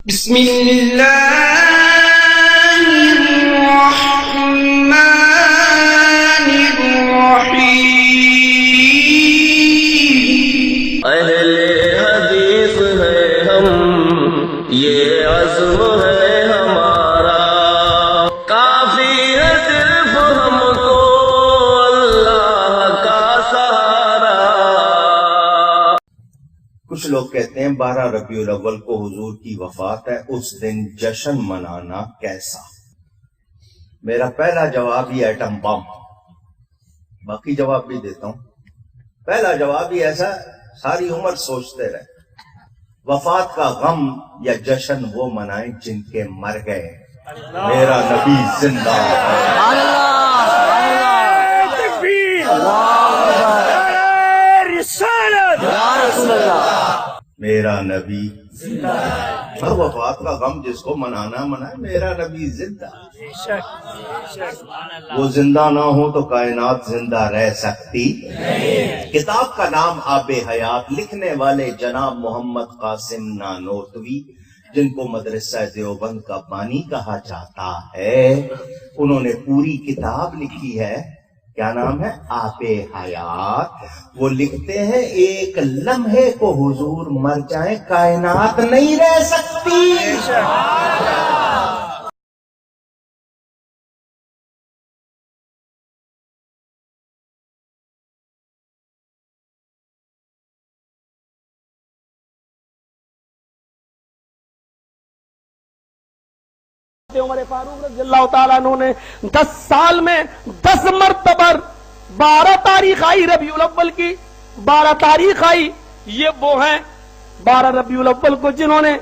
بسم اللہ الرحمن الرحیم۔ اہل حدیث ہے ہم، یہ عزم ہے ہمارا، کافی ہے صرف ہم کو اللہ کا سہارا۔ کچھ لوگ کہتے ہیں 12 ربیع الاول کو حضور کی وفات ہے، اس دن جشن منانا کیسا؟ میرا پہلا جواب ہی ایٹم بم، باقی جواب بھی دیتا ہوں۔ پہلا جواب ہی ایسا، ساری عمر سوچتے رہے، وفات کا غم یا جشن وہ منائیں جن کے مر گئے، میرا نبی زندہ ہے۔ میرا نبی زندہ ہے۔ ہر وفات کا غم جس کو منانا منائے، میرا نبی زندہ ہے۔ وہ زندہ نہ ہو تو کائنات زندہ رہ سکتی نہیں۔ کتاب کا نام آب حیات، لکھنے والے جناب محمد قاسم نانوتوی، جن کو مدرسہ دیوبند کا بانی کہا جاتا ہے، انہوں نے پوری کتاب لکھی ہے، کیا نام ہے؟ آب حیات۔ وہ لکھتے ہیں ایک لمحے کو حضور مر جائیں کائنات نہیں رہ سکتی۔ عمر فاروق رضی اللہ تعالیٰ عنہ نے 10 سال میں 10 مرتبہ 12 تاریخ آئی ربیع الاول کی، 12 تاریخ آئی۔ یہ وہ ہیں 12 ربیع الاول کو جنہوں نے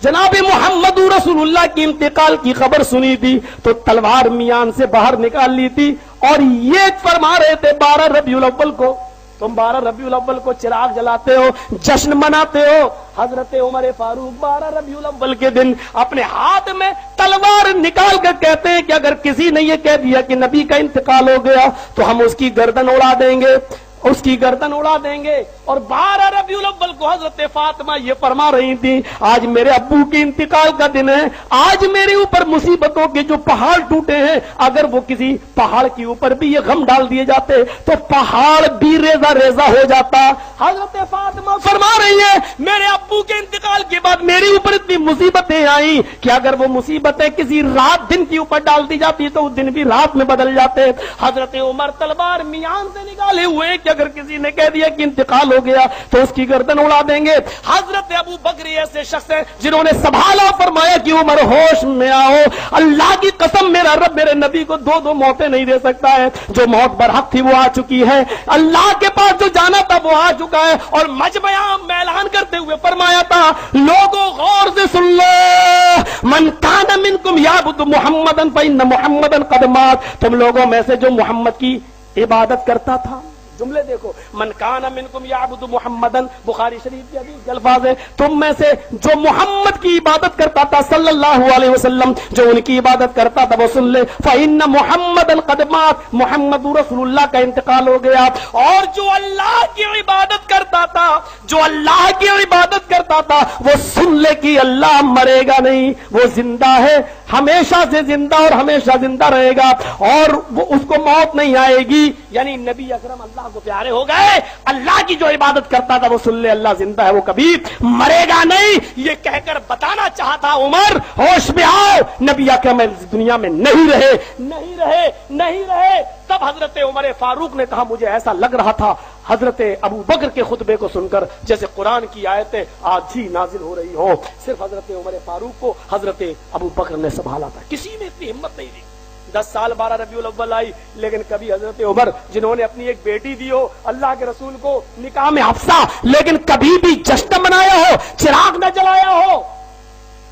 جناب محمد رسول اللہ کی انتقال کی خبر سنی تھی تو تلوار میان سے باہر نکال لی تھی، اور یہ فرما رہے تھے 12 ربیع الاول کو تم 12 ربیع الاول کو چراغ جلاتے ہو، جشن مناتے ہو۔ حضرت عمر فاروق 12 ربیع الاول کے دن اپنے ہاتھ میں تلوار نکال کر کہتے ہیں کہ اگر کسی نے یہ کہہ دیا کہ نبی کا انتقال ہو گیا تو ہم اس کی گردن اڑا دیں گے، اس کی گردن اڑا دیں گے۔ اور 12 ربیع الاول کو حضرت فاطمہ یہ فرما رہی تھی، آج میرے ابو کے انتقال کا دن ہے، آج میرے اوپر مصیبتوں کے جو پہاڑ ٹوٹے ہیں، اگر وہ کسی پہاڑ کے اوپر بھی یہ غم ڈال دیے جاتے تو پہاڑ بھی ریزہ ریزہ ہو جاتا۔ حضرت فاطمہ فرما رہی ہے میرے ابو کے انتقال کے بعد میرے اوپر اتنی مصیبتیں آئیں کہ اگر وہ مصیبتیں کسی رات دن کے اوپر ڈال دی جاتی تو وہ دن بھی رات میں بدل جاتے۔ حضرت عمر تلوار میان سے نکالے ہوئے کہ اگر کسی نے کہہ دیا کہ انتقال ہو گیا تو اس کی گردن اڑا دیں گے۔ حضرت ابو بکر ایسے شخص ہیں جنہوں نے سنبھالا، فرمایا کہ عمر ہوش میں آؤ، اللہ کی قسم میرا رب میرے نبی کو 2 موتیں نہیں دے سکتا ہے، جو موت برحق تھی وہ آ چکی ہے، اللہ کے پاس جو جانا تھا وہ آ چکا ہے۔ اور مجمع میں اعلان کرتے ہوئے فرمایا تھا، لوگوں غور سے سن لو، من کان منکم یعبد محمدا فإن محمدا قد مات، تم لوگوں میں سے جو محمد کی عبادت کرتا تھا، جملے دیکھو، من کان منکم یعبد محمدا، بخاری شریف کی حدیث کے الفاظ ہے، تم میں سے جو محمد کی عبادت کرتا تھا صلی اللہ علیہ وسلم، جو ان کی عبادت کرتا تھا وہ سن لے، فإن محمدا قد مات، محمد رسول اللہ کا انتقال ہو گیا۔ اور جو اللہ کی عبادت کرتا تھا، جو اللہ کی عبادت کرتا تھا وہ سن لے کہ اللہ مرے گا نہیں، وہ زندہ ہے، ہمیشہ سے زندہ اور ہمیشہ زندہ رہے گا، اور وہ اس کو موت نہیں آئے گی۔ یعنی نبی اکرم اللہ کو پیارے ہو گئے، اللہ کی جو عبادت کرتا تھا وہ سن لے اللہ زندہ ہے، وہ کبھی مرے گا نہیں۔ یہ کہہ کر بتانا چاہتا عمر ہوش میں آؤ، نبی اکرم دنیا میں نہیں رہے۔ تب حضرت عمر فاروق نے کہا مجھے ایسا لگ رہا تھا حضرت ابو بکر کے خطبے کو سن کر جیسے قرآن کی آیتیں آج ہی نازل ہو رہی ہوں۔ صرف حضرت عمر فاروق کو حضرت ابو بکر نے سنبھالا تھا، کسی نے اتنی ہمت نہیں دی۔ 10 سال 12 ربیع الاول آئی، لیکن کبھی حضرت عمر جنہوں نے اپنی ایک بیٹی دی ہو اللہ کے رسول کو نکاح میں حفصہ، لیکن کبھی بھی جشن منایا ہو، چراغ نہ جلایا ہو،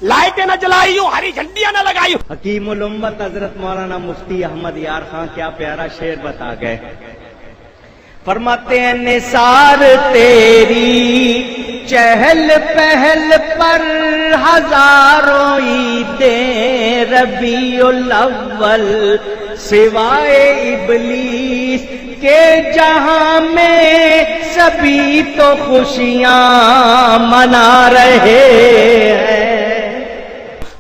لائٹیں نہ جلائی ہو، ہری جھنڈیاں نہ لگائی ہو۔ حکیم الامت حضرت مولانا مفتی احمد یار خان کیا پیارا شعر بتا گئے، فرماتے ہیں نثار تیری چہل پہل پر ہزاروں عیدیں ربیع الاول سوائے ابلیس کے جہاں میں سبھی تو خوشیاں منا رہے ہیں۔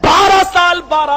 12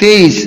23।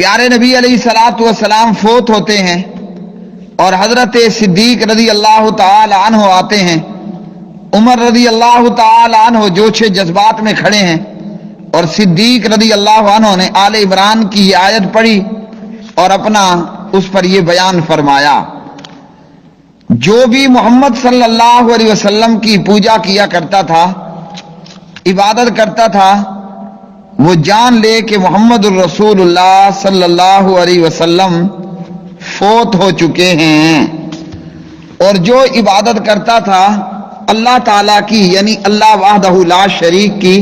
پیارے نبی علیہ الصلوۃ والسلام فوت ہوتے ہیں اور حضرت صدیق رضی اللہ تعالی عنہ آتے ہیں. عمر رضی اللہ تعالی عنہ جوش جذبات میں کھڑے ہیں اور صدیق رضی اللہ عنہ نے آل عمران کی یہ آیت پڑھی اور اپنا اس پر یہ بیان فرمایا. جو بھی محمد صلی اللہ علیہ وسلم کی پوجا کیا کرتا تھا، عبادت کرتا تھا، وہ جان لے کہ محمد الرسول اللہ صلی اللہ علیہ وسلم فوت ہو چکے ہیں. اور جو عبادت کرتا تھا اللہ تعالیٰ کی، یعنی اللہ وحدہ لا شریک کی،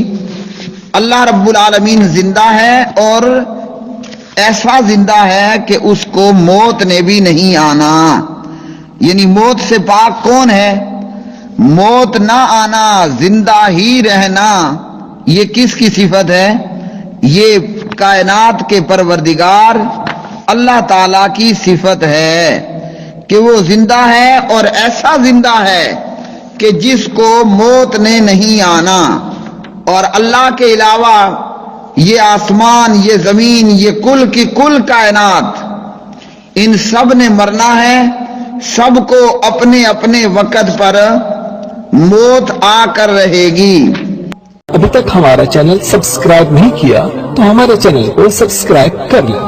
اللہ رب العالمین زندہ ہے اور ایسا زندہ ہے کہ اس کو موت نے بھی نہیں آنا. یعنی موت سے پاک کون ہے؟ موت نہ آنا، زندہ ہی رہنا، یہ کس کی صفت ہے؟ یہ کائنات کے پروردگار اللہ تعالیٰ کی صفت ہے کہ وہ زندہ ہے اور ایسا زندہ ہے کہ جس کو موت نے نہیں آنا. اور اللہ کے علاوہ یہ آسمان، یہ زمین، یہ کل کی کل کائنات، ان سب نے مرنا ہے. سب کو اپنے اپنے وقت پر موت آ کر رہے گی. ابھی تک ہمارا چینل سبسکرائب نہیں کیا تو ہمارے چینل کو سبسکرائب کر لیں